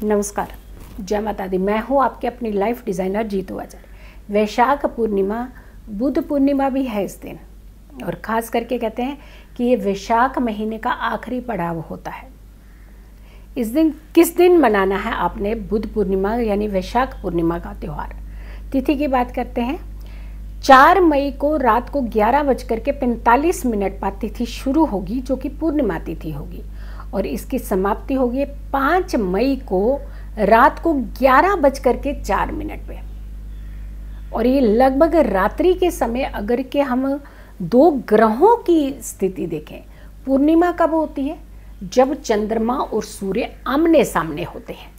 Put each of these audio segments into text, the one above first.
नमस्कार, जय माता दी। मैं हूँ आपके अपनी लाइफ डिज़ाइनर जीतू आचार्य। वैशाख पूर्णिमा बुद्ध पूर्णिमा भी है इस दिन, और ख़ास करके कहते हैं कि ये वैशाख महीने का आखिरी पड़ाव होता है। इस दिन किस दिन मनाना है आपने बुद्ध पूर्णिमा यानी वैशाख पूर्णिमा का त्यौहार। तिथि की बात करते हैं। 4 मई को रात को 11:45 पर तिथि शुरू होगी, जो कि पूर्णिमा तिथि होगी, और इसकी समाप्ति होगी 5 मई को रात को 11:04 पे। और ये लगभग रात्रि के समय अगर के हम 2 ग्रहों की स्थिति देखें, पूर्णिमा कब होती है? जब चंद्रमा और सूर्य आमने सामने होते हैं,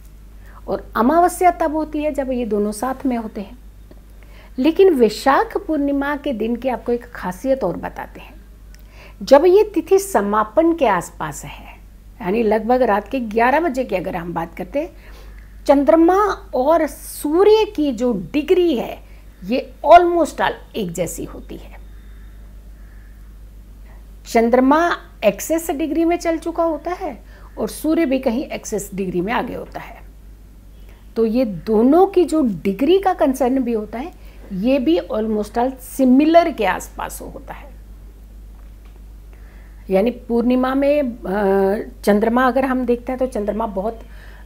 और अमावस्या तब होती है जब ये दोनों साथ में होते हैं। लेकिन वैशाख पूर्णिमा के दिन की आपको एक खासियत और बताते हैं। जब ये तिथि समापन के आसपास है, यानी लगभग रात के 11 बजे की अगर हम बात करते हैं, चंद्रमा और सूर्य की जो डिग्री है ये ऑलमोस्ट ऑल एक जैसी होती है। चंद्रमा एक्सेस डिग्री में चल चुका होता है और सूर्य भी कहीं एक्सेस डिग्री में आगे होता है। तो ये दोनों की जो डिग्री का कंसर्न भी होता है, ये भी ऑलमोस्ट ऑल सिमिलर के आसपास होता है। यानी पूर्णिमा में चंद्रमा अगर हम देखते हैं तो चंद्रमा बहुत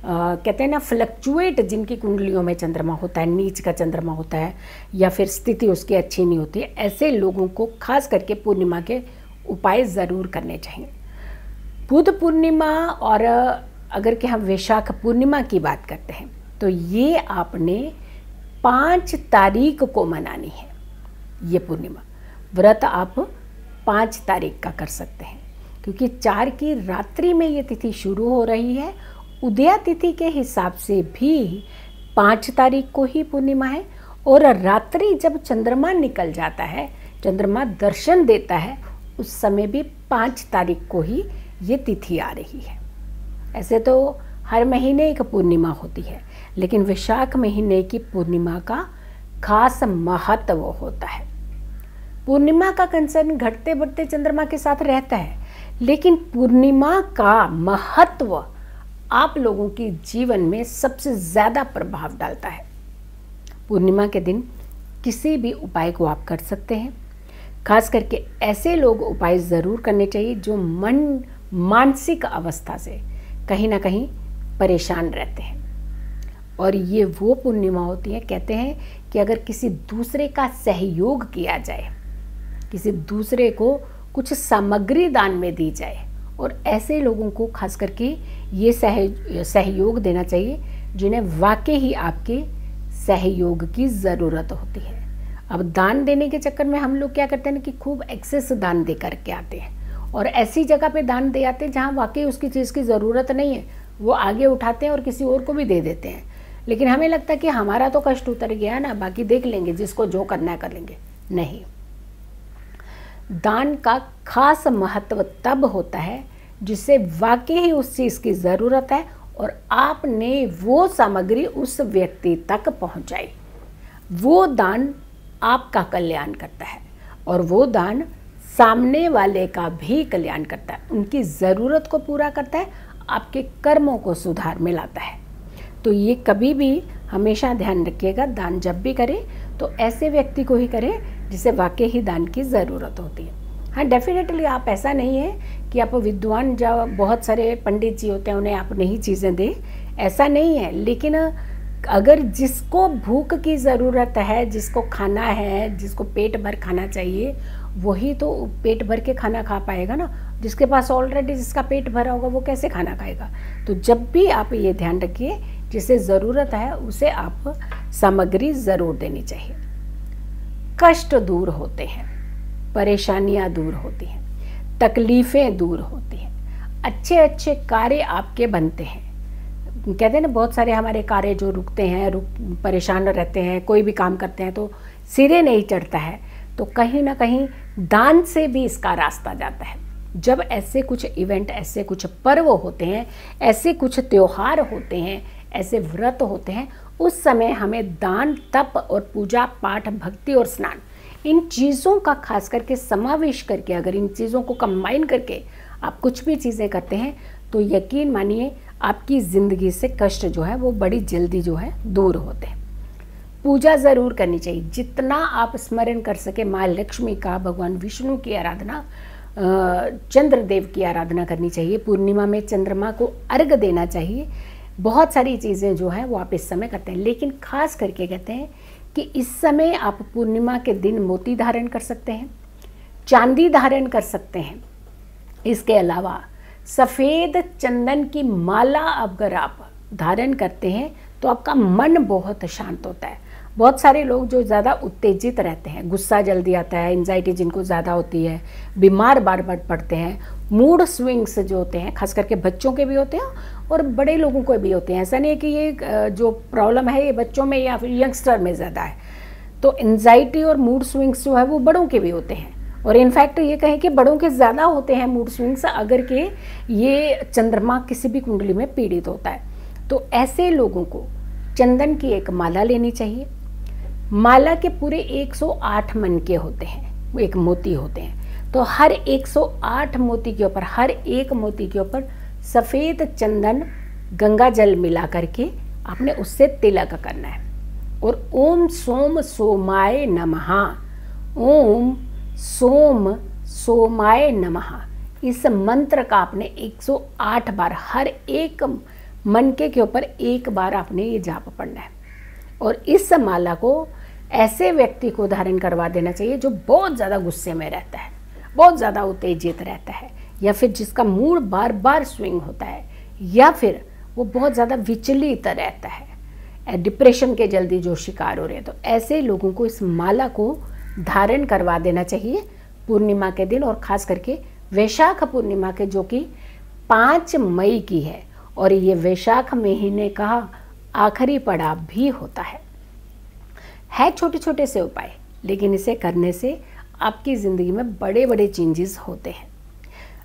कहते हैं ना फ्लक्चुएट, जिनकी कुंडलियों में चंद्रमा होता है, नीच का चंद्रमा होता है, या फिर स्थिति उसकी अच्छी नहीं होती है, ऐसे लोगों को खास करके पूर्णिमा के उपाय ज़रूर करने चाहिए। बुद्ध पूर्णिमा और अगर कि हम वैशाख पूर्णिमा की बात करते हैं तो ये आपने 5 तारीख को मनानी है। ये पूर्णिमा व्रत आप 5 तारीख का कर सकते हैं, क्योंकि 4 की रात्रि में ये तिथि शुरू हो रही है। उदया तिथि के हिसाब से भी 5 तारीख को ही पूर्णिमा है, और रात्रि जब चंद्रमा निकल जाता है, चंद्रमा दर्शन देता है, उस समय भी 5 तारीख को ही ये तिथि आ रही है। ऐसे तो हर महीने एक पूर्णिमा होती है, लेकिन वैशाख महीने की पूर्णिमा का खास महत्व होता है। पूर्णिमा का कंसर्न घटते बढ़ते चंद्रमा के साथ रहता है, लेकिन पूर्णिमा का महत्व आप लोगों के जीवन में सबसे ज़्यादा प्रभाव डालता है। पूर्णिमा के दिन किसी भी उपाय को आप कर सकते हैं। खास करके ऐसे लोग उपाय ज़रूर करने चाहिए जो मानसिक अवस्था से कहीं ना कहीं परेशान रहते हैं। और ये वो पूर्णिमा होती है, कहते हैं कि अगर किसी दूसरे का सहयोग किया जाए, किसी दूसरे को कुछ सामग्री दान में दी जाए, और ऐसे लोगों को खास करके ये सहयोग देना चाहिए जिन्हें वाकई ही आपके सहयोग की ज़रूरत होती है। अब दान देने के चक्कर में हम लोग क्या करते हैं कि खूब एक्सेस दान दे करके आते हैं, और ऐसी जगह पे दान दे आते हैं जहाँ वाकई उसकी चीज़ की ज़रूरत नहीं है, वो आगे उठाते हैं और किसी और को भी दे देते हैं। लेकिन हमें लगता है कि हमारा तो कष्ट उतर गया ना, बाकी देख लेंगे, जिसको जो करना है कर लेंगे। नहीं, दान का खास महत्व तब होता है जिससे वाकई ही उस चीज़ की ज़रूरत है और आपने वो सामग्री उस व्यक्ति तक पहुंचाई। वो दान आपका कल्याण करता है, और वो दान सामने वाले का भी कल्याण करता है, उनकी ज़रूरत को पूरा करता है, आपके कर्मों को सुधार में लाता है। तो ये कभी भी हमेशा ध्यान रखिएगा, दान जब भी करें तो ऐसे व्यक्ति को ही करें जिसे वाकई ही दान की ज़रूरत होती है। हाँ, डेफिनेटली आप ऐसा नहीं है कि आप विद्वान जो बहुत सारे पंडित जी होते हैं उन्हें आप नहीं चीज़ें दें, ऐसा नहीं है। लेकिन अगर जिसको भूख की ज़रूरत है, जिसको खाना है, जिसको पेट भर खाना चाहिए, वही तो पेट भर के खाना खा पाएगा ना। जिसके पास ऑलरेडी जिसका पेट भरा होगा वो कैसे खाना खाएगा। तो जब भी आप ये ध्यान रखिए, जिसे ज़रूरत है उसे आप सामग्री ज़रूर देनी चाहिए। कष्ट दूर होते हैं, परेशानियां दूर होती हैं, तकलीफ़ें दूर होती हैं, अच्छे अच्छे कार्य आपके बनते हैं। कहते हैं ना, बहुत सारे हमारे कार्य जो रुकते हैं, परेशान रहते हैं, कोई भी काम करते हैं तो सिरे नहीं चढ़ता है, तो कहीं ना कहीं दान से भी इसका रास्ता जाता है। जब ऐसे कुछ इवेंट, ऐसे कुछ पर्व होते हैं, ऐसे कुछ त्योहार होते हैं, ऐसे व्रत होते हैं, उस समय हमें दान, तप और पूजा पाठ, भक्ति और स्नान, इन चीज़ों का खास करके समावेश करके, अगर इन चीज़ों को कंबाइन करके आप कुछ भी चीज़ें करते हैं तो यकीन मानिए आपकी ज़िंदगी से कष्ट जो है वो बड़ी जल्दी जो है दूर होते हैं। पूजा ज़रूर करनी चाहिए, जितना आप स्मरण कर सके माँ लक्ष्मी का, भगवान विष्णु की आराधना, चंद्रदेव की आराधना करनी चाहिए। पूर्णिमा में चंद्रमा को अर्घ देना चाहिए। बहुत सारी चीज़ें जो हैं वो आप इस समय करते हैं, लेकिन खास करके कहते हैं कि इस समय आप पूर्णिमा के दिन मोती धारण कर सकते हैं, चांदी धारण कर सकते हैं। इसके अलावा सफ़ेद चंदन की माला अगर आप धारण करते हैं तो आपका मन बहुत शांत होता है। बहुत सारे लोग जो ज़्यादा उत्तेजित रहते हैं, गुस्सा जल्दी आता है, एंजाइटी जिनको ज़्यादा होती है, बीमार बार बार पड़ते हैं, मूड स्विंग्स जो होते हैं, खास करके बच्चों के भी होते हैं और बड़े लोगों को भी होते हैं। ऐसा नहीं है कि ये जो प्रॉब्लम है ये बच्चों में या फिर यंगस्टर में ज़्यादा है। तो एंजाइटी और मूड स्विंग्स जो है वो बड़ों के भी होते हैं, और इनफैक्ट ये कहें कि बड़ों के ज़्यादा होते हैं मूड स्विंग्स अगर के ये चंद्रमा किसी भी कुंडली में पीड़ित होता है। तो ऐसे लोगों को चंदन की एक माला लेनी चाहिए। माला के पूरे 108 मनके होते हैं, वो एक मोती होते हैं। तो हर 108 मोती के ऊपर, हर एक मोती के ऊपर सफ़ेद चंदन गंगा जल मिला करके आपने उससे तिलक करना है। और ओम सोम सोमाय नमः, ओम सोम सोमाय नमः, इस मंत्र का आपने 108 बार हर एक मनके के ऊपर एक बार आपने ये जाप पढ़ना है। और इस माला को ऐसे व्यक्ति को धारण करवा देना चाहिए जो बहुत ज़्यादा गुस्से में रहता है, बहुत ज़्यादा उत्तेजित रहता है, या फिर जिसका मूड बार बार स्विंग होता है, या फिर वो बहुत ज़्यादा विचलित रहता है, डिप्रेशन के जल्दी जो शिकार हो रहे हैं। तो ऐसे लोगों को इस माला को धारण करवा देना चाहिए पूर्णिमा के दिन, और ख़ास करके वैशाख पूर्णिमा के, जो कि 5 मई की है, और ये वैशाख महीने का आखिरी पड़ाव भी होता है। छोटे छोटे से उपाय, लेकिन इसे करने से आपकी ज़िंदगी में बड़े बड़े चेंजेस होते हैं।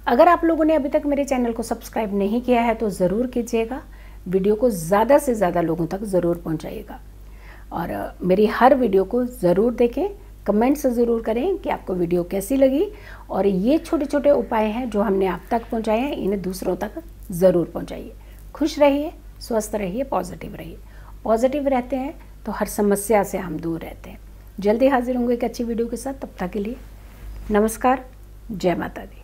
अगर आप लोगों ने अभी तक मेरे चैनल को सब्सक्राइब नहीं किया है तो ज़रूर कीजिएगा, वीडियो को ज़्यादा से ज़्यादा लोगों तक ज़रूर पहुंचाइएगा, और मेरी हर वीडियो को ज़रूर देखें, कमेंट्स ज़रूर करें कि आपको वीडियो कैसी लगी। और ये छोटे छोटे उपाय हैं जो हमने आप तक पहुँचाए हैं, इन्हें दूसरों तक ज़रूर पहुँचाइए। खुश रहिए, स्वस्थ रहिए, पॉजिटिव रहिए। पॉजिटिव रहते हैं तो हर समस्या से हम दूर रहते हैं। जल्दी हाजिर होंगे एक अच्छी वीडियो के साथ, तब तक के लिए नमस्कार, जय माता दी।